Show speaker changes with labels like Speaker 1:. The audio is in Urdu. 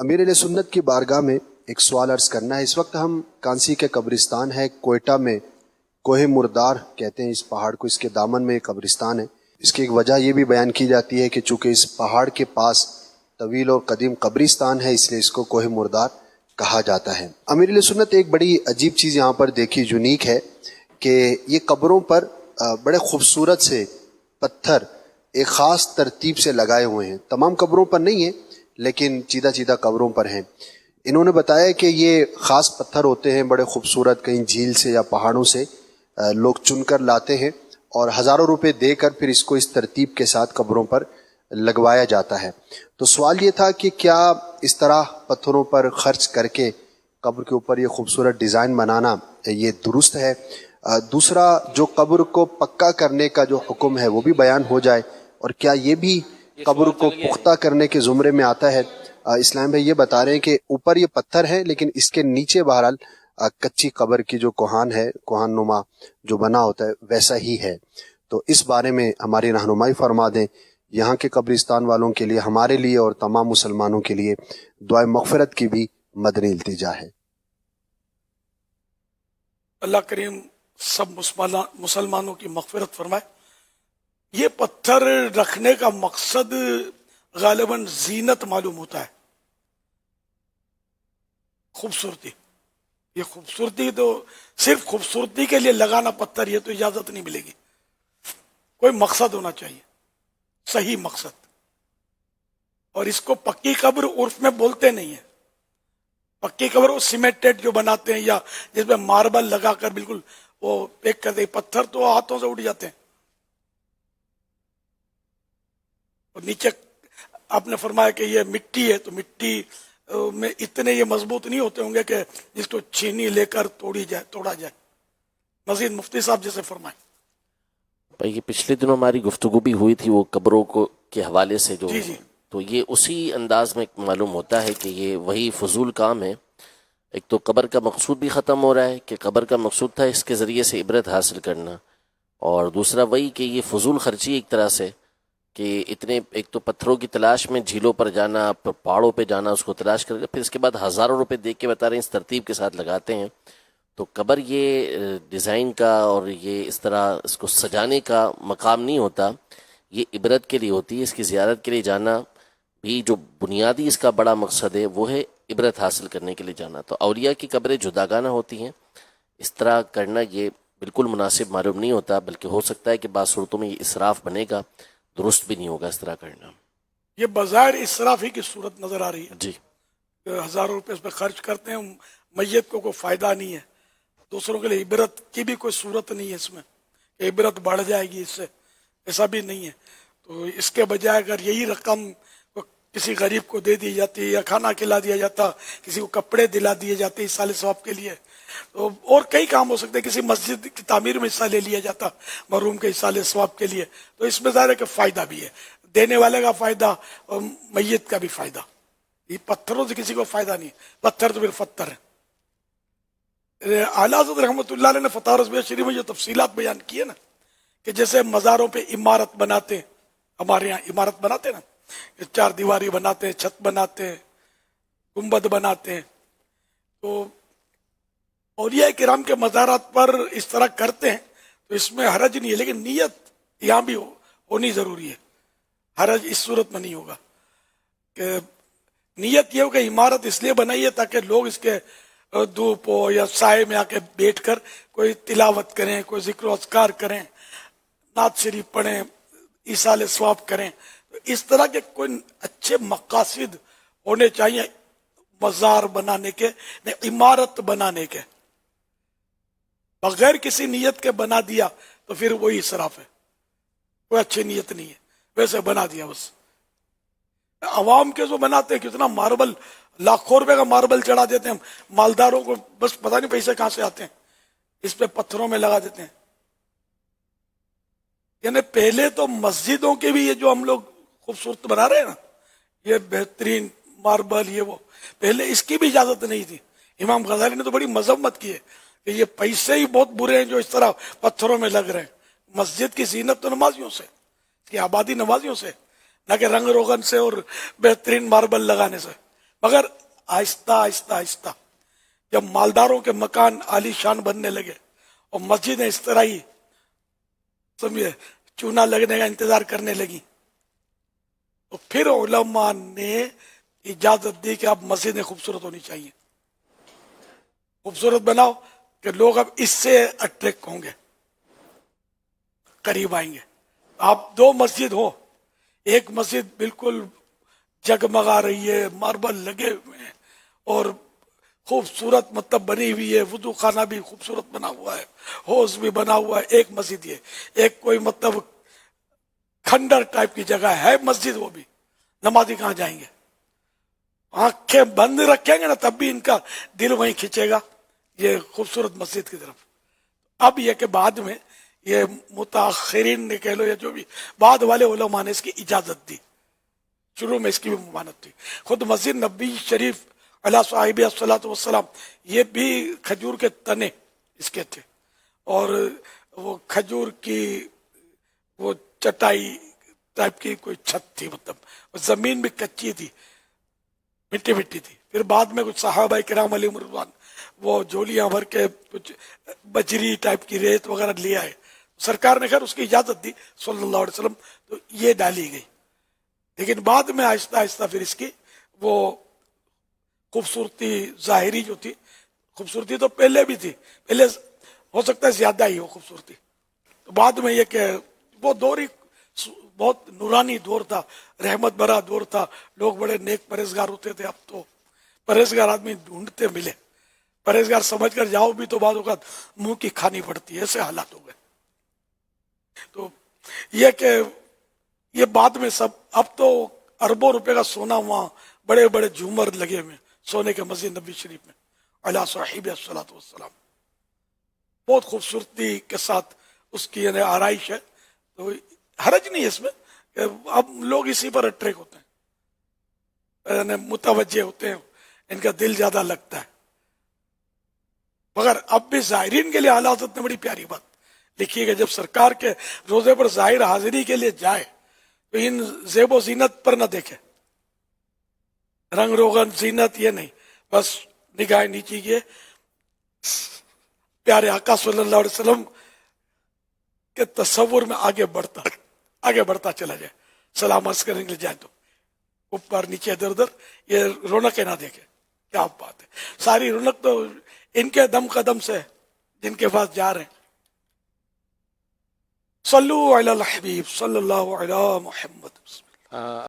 Speaker 1: امیر علیہ سنت کی بارگاہ میں ایک سوال عرض کرنا ہے۔ اس وقت ہم کانسی کے قبرستان ہے کوئٹہ میں، کوہ مردار کہتے ہیں اس پہاڑ کو، اس کے دامن میں ایک قبرستان ہے۔ اس کی ایک وجہ یہ بھی بیان کی جاتی ہے کہ چونکہ اس پہاڑ کے پاس طویل اور قدیم قبرستان ہے، اس لیے اس کو کوہ مردار کہا جاتا ہے۔ امیر علیہ سنت ایک بڑی عجیب چیز یہاں پر دیکھی، یونیک ہے کہ یہ قبروں پر بڑے خوبصورت سے پتھر ایک خاص ترتیب سے لگائے ہوئے ہیں۔ تمام قبروں پر نہیں ہیں لیکن چیدہ چیدہ قبروں پر ہیں۔ انہوں نے بتایا کہ یہ خاص پتھر ہوتے ہیں بڑے خوبصورت، کہیں جھیل سے یا پہاڑوں سے لوگ چن کر لاتے ہیں اور ہزاروں روپے دے کر پھر اس کو اس ترتیب کے ساتھ قبروں پر لگوایا جاتا ہے۔ تو سوال یہ تھا کہ کیا اس طرح پتھروں پر خرچ کر کے قبر کے اوپر یہ خوبصورت ڈیزائن بنانا یہ درست ہے؟ دوسرا، جو قبر کو پکا کرنے کا جو حکم ہے وہ بھی بیان ہو جائے، اور کیا یہ بھی قبر کو پختہ کرنے کے زمرے میں آتا ہے؟ اسلام بھائی یہ بتا رہے ہیں کہ اوپر یہ پتھر ہے لیکن اس کے نیچے بہرحال کچی قبر کی جو کوہان ہے، کوہان نما جو بنا ہوتا ہے ویسا ہی ہے۔ تو اس بارے میں ہماری رہنمائی فرما دیں۔ یہاں کے قبرستان والوں کے لیے، ہمارے لیے اور تمام مسلمانوں کے لیے دعائے مغفرت کی بھی مدنی التجا ہے۔
Speaker 2: اللہ کریم سب مسلمانوں کی مغفرت فرمائے۔ یہ پتھر رکھنے کا مقصد غالباً زینت معلوم ہوتا ہے، خوبصورتی۔ یہ خوبصورتی تو صرف خوبصورتی کے لیے لگانا پتھر، یہ تو اجازت نہیں ملے گی، کوئی مقصد ہونا چاہیے، صحیح مقصد۔ اور اس کو پکی قبر عرف میں بولتے نہیں ہیں۔ پکی قبر وہ سیمیٹڈ جو بناتے ہیں یا جس میں ماربل لگا کر بالکل وہ پیک کرتے ہیں، پتھر تو ہاتھوں سے اٹھ جاتے ہیں۔ اور نیچے آپ نے فرمایا کہ یہ مٹی ہے، تو مٹی میں اتنے یہ مضبوط نہیں ہوتے ہوں گے کہ جس کو چھینی لے کر توڑا جائے۔ مزید مفتی صاحب جیسے فرمائیں۔
Speaker 3: بھائی یہ پچھلے دنوں ہماری گفتگو بھی ہوئی تھی وہ قبروں کو کے حوالے سے، جو
Speaker 2: جی
Speaker 3: تو یہ اسی انداز میں معلوم ہوتا ہے کہ یہ وہی فضول کام ہے۔ ایک تو قبر کا مقصود بھی ختم ہو رہا ہے کہ قبر کا مقصود تھا اس کے ذریعے سے عبرت حاصل کرنا، اور دوسرا وہی کہ یہ فضول خرچی ایک طرح سے، کہ اتنے ایک تو پتھروں کی تلاش میں جھیلوں پر جانا، پہاڑوں پہ جانا، اس کو تلاش کر کے پھر اس کے بعد ہزاروں روپے دے کے بتا رہے ہیں اس ترتیب کے ساتھ لگاتے ہیں۔ تو قبر یہ ڈیزائن کا اور یہ اس طرح اس کو سجانے کا مقام نہیں ہوتا، یہ عبرت کے لیے ہوتی ہے۔ اس کی زیارت کے لیے جانا بھی جو بنیادی اس کا بڑا مقصد ہے وہ ہے عبرت حاصل کرنے کے لیے جانا۔ تو اولیاء کی قبریں جداگانہ ہوتی ہیں، اس طرح کرنا یہ بالکل مناسب معلوم نہیں ہوتا، بلکہ ہو سکتا ہے کہ بعض صورتوں میں یہ اسراف بنے گا، درست بھی نہیں ہوگا اس طرح کرنا۔
Speaker 2: یہ بظاہر اسراف ہی کی صورت نظر آ رہی ہے
Speaker 3: جی،
Speaker 2: کہ ہزاروں روپے اس پہ خرچ کرتے ہیں، میت کو کوئی فائدہ نہیں ہے، دوسروں کے لیے عبرت کی بھی کوئی صورت نہیں ہے اس میں کہ عبرت بڑھ جائے گی اس سے، ایسا بھی نہیں ہے۔ تو اس کے بجائے اگر یہی رقم کسی غریب کو دے دی جاتی یا کھانا کھلا دیا جاتا، کسی کو کپڑے دلا دیے جاتے ایصال ثواب کے لیے، تو اور کئی کام ہو سکتے، کسی مسجد کی تعمیر میں حصہ لے لیا جاتا مرحوم کے ایصال ثواب کے لیے، تو اس میں ظاہر ہے کہ فائدہ بھی ہے، دینے والے کا فائدہ اور میت کا بھی فائدہ۔ یہ پتھروں سے کسی کو فائدہ نہیں، پتھر تو پھر پتھر ہے۔ اعلیٰ حضرت رحمۃ اللہ علیہ نے فتح رضویہ شریف میں جو تفصیلات بیان کی ہے نا، کہ جیسے مزاروں پہ عمارت بناتے ہیں، ہمارے یہاں عمارت بناتے ہیں نا، چار دیواری بناتے ہیں، چھت بناتے ہیں، گنبد بناتے ہیں، تو اولیاء کرام کے مزارات پر اس طرح کرتے ہیں تو اس میں حرج نہیں ہے، لیکن نیت یہاں بھی ہونی ضروری ہے۔ حرج اس صورت میں نہیں ہوگا کہ نیت یہ ہو کہ عمارت اس لیے بنائی ہے تاکہ لوگ اس کے دھوپ ہو یا سائے میں آ کے بیٹھ کر کوئی تلاوت کریں، کوئی ذکر و اذکار کریں، نعت شریف پڑھیں، ایصال ثواب کریں۔ اس طرح کے کوئی اچھے مقاصد ہونے چاہیے مزار بنانے کے، عمارت بنانے کے۔ بغیر کسی نیت کے بنا دیا تو پھر وہی اسراف ہے، کوئی اچھی نیت نہیں ہے، ویسے بنا دیا بس۔ عوام کے جو بناتے ہیں کتنا ماربل، لاکھوں روپے کا ماربل چڑھا دیتے ہیں، مالداروں کو بس پتہ نہیں پیسے کہاں سے آتے ہیں، اس پہ پتھروں میں لگا دیتے ہیں۔ یعنی پہلے تو مسجدوں کے بھی یہ جو ہم لوگ خوبصورت بنا رہے ہیں نا، یہ بہترین ماربل، یہ وہ، پہلے اس کی بھی اجازت نہیں تھی۔ امام غزالی نے تو بڑی مذمت کی ہے کہ یہ پیسے ہی بہت برے ہیں جو اس طرح پتھروں میں لگ رہے ہیں۔ مسجد کی زینت تو نمازیوں سے، اس کی آبادی نمازیوں سے، نہ کہ رنگ روغن سے اور بہترین ماربل لگانے سے۔ مگر آہستہ آہستہ آہستہ جب مالداروں کے مکان عالی شان بننے لگے اور مسجدیں اس طرح ہی سمجھے چونا لگنے کا انتظار کرنے لگی، تو پھر علماء نے اجازت دی کہ اب مسجدیں خوبصورت ہونی چاہیے، خوبصورت بناؤ کہ لوگ اب اس سے اٹریکٹ ہوں گے، قریب آئیں گے۔ آپ دو مسجد ہو، ایک مسجد بالکل جگمگا رہی ہے، ماربل لگے ہوئے ہیں اور خوبصورت مطلب بنی ہوئی ہے، وضو خانہ بھی خوبصورت بنا ہوا ہے، حوض بھی بنا ہوا ہے، ایک مسجد یہ، ایک کوئی مطلب کھنڈر ٹائپ کی جگہ ہے مسجد، وہ بھی نمازی کہاں جائیں گے؟ آنکھیں بند رکھیں گے نا تب بھی ان کا دل وہیں کھینچے گا یہ خوبصورت مسجد کی طرف۔ اب یہ کہ بعد میں یہ متاخرین نے کہہ لو یا جو بھی بعد والے علماء نے اس کی اجازت دی، شروع میں اس کی بھی ممانعت تھی۔ خود مسجد نبی شریف علیہ صاحب الصلاۃ والسلام یہ بھی کھجور کے تنے اس کے تھے، اور وہ کھجور کی وہ چٹائی ٹائپ کی کوئی چھت تھی، مطلب زمین بھی کچی تھی، مٹی مٹی تھی۔ پھر بعد میں کچھ صحابہ کرام علیہم رضوان وہ جھولیاں بھر کے کچھ بجری ٹائپ کی ریت وغیرہ لے آئے، سرکار نے خیر اس کی اجازت دی صلی اللہ علیہ وسلم، تو یہ ڈالی گئی۔ لیکن بعد میں آہستہ آہستہ پھر اس کی وہ خوبصورتی ظاہری جو تھی، خوبصورتی تو پہلے بھی تھی، پہلے ہو سکتا ہے زیادہ ہی ہو خوبصورتی، تو بعد میں یہ کہ وہ دور ہی بہت نورانی دور تھا، رحمت بھرا دور تھا، لوگ بڑے نیک پرہیزگار ہوتے تھے۔ اب تو پرہیزگار آدمی ڈھونڈتے ملے، پرہیزگار سمجھ کر جاؤ بھی تو بعض اوقات منہ کی کھانی پڑتی ہے، ایسے حالات ہو گئے۔ تو یہ کہ یہ بعد میں سب، اب تو اربوں روپے کا سونا وہاں، بڑے بڑے جھومر لگے ہوئے سونے کے مسجد نبی شریف میں علیہ صاحب الصلاۃ والسلام، بہت خوبصورتی کے ساتھ اس کی یعنی آرائش ہے، تو حرج نہیں ہے اس میں کہ اب لوگ اسی پر اٹریک ہوتے ہیں، یعنی متوجہ ہوتے ہیں، ان کا دل زیادہ لگتا ہے۔ مگر اب بھی زائرین کے لیے اعلیٰ حضرت نے بڑی پیاری بات لکھی ہے کہ جب سرکار کے روزے پر ظاہر حاضری کے لیے جائے تو ان زیب و زینت پر نہ دیکھے، رنگ روغن زینت یہ نہیں، بس نگاہ نیچی کیے پیارے آقا صلی اللہ علیہ وسلم کے تصور میں آگے بڑھتا چلا جائے، سلام عرض کرنے کے لیے جائے تو اوپر نیچے ادھر ادھر، یہ رونقیں نہ دیکھے۔ کیا بات ہے، ساری رونق تو ان کے دم قدم سے جن کے پاس جا رہے ہیں۔ صلو علی الحبیب صلی اللہ علی محمد۔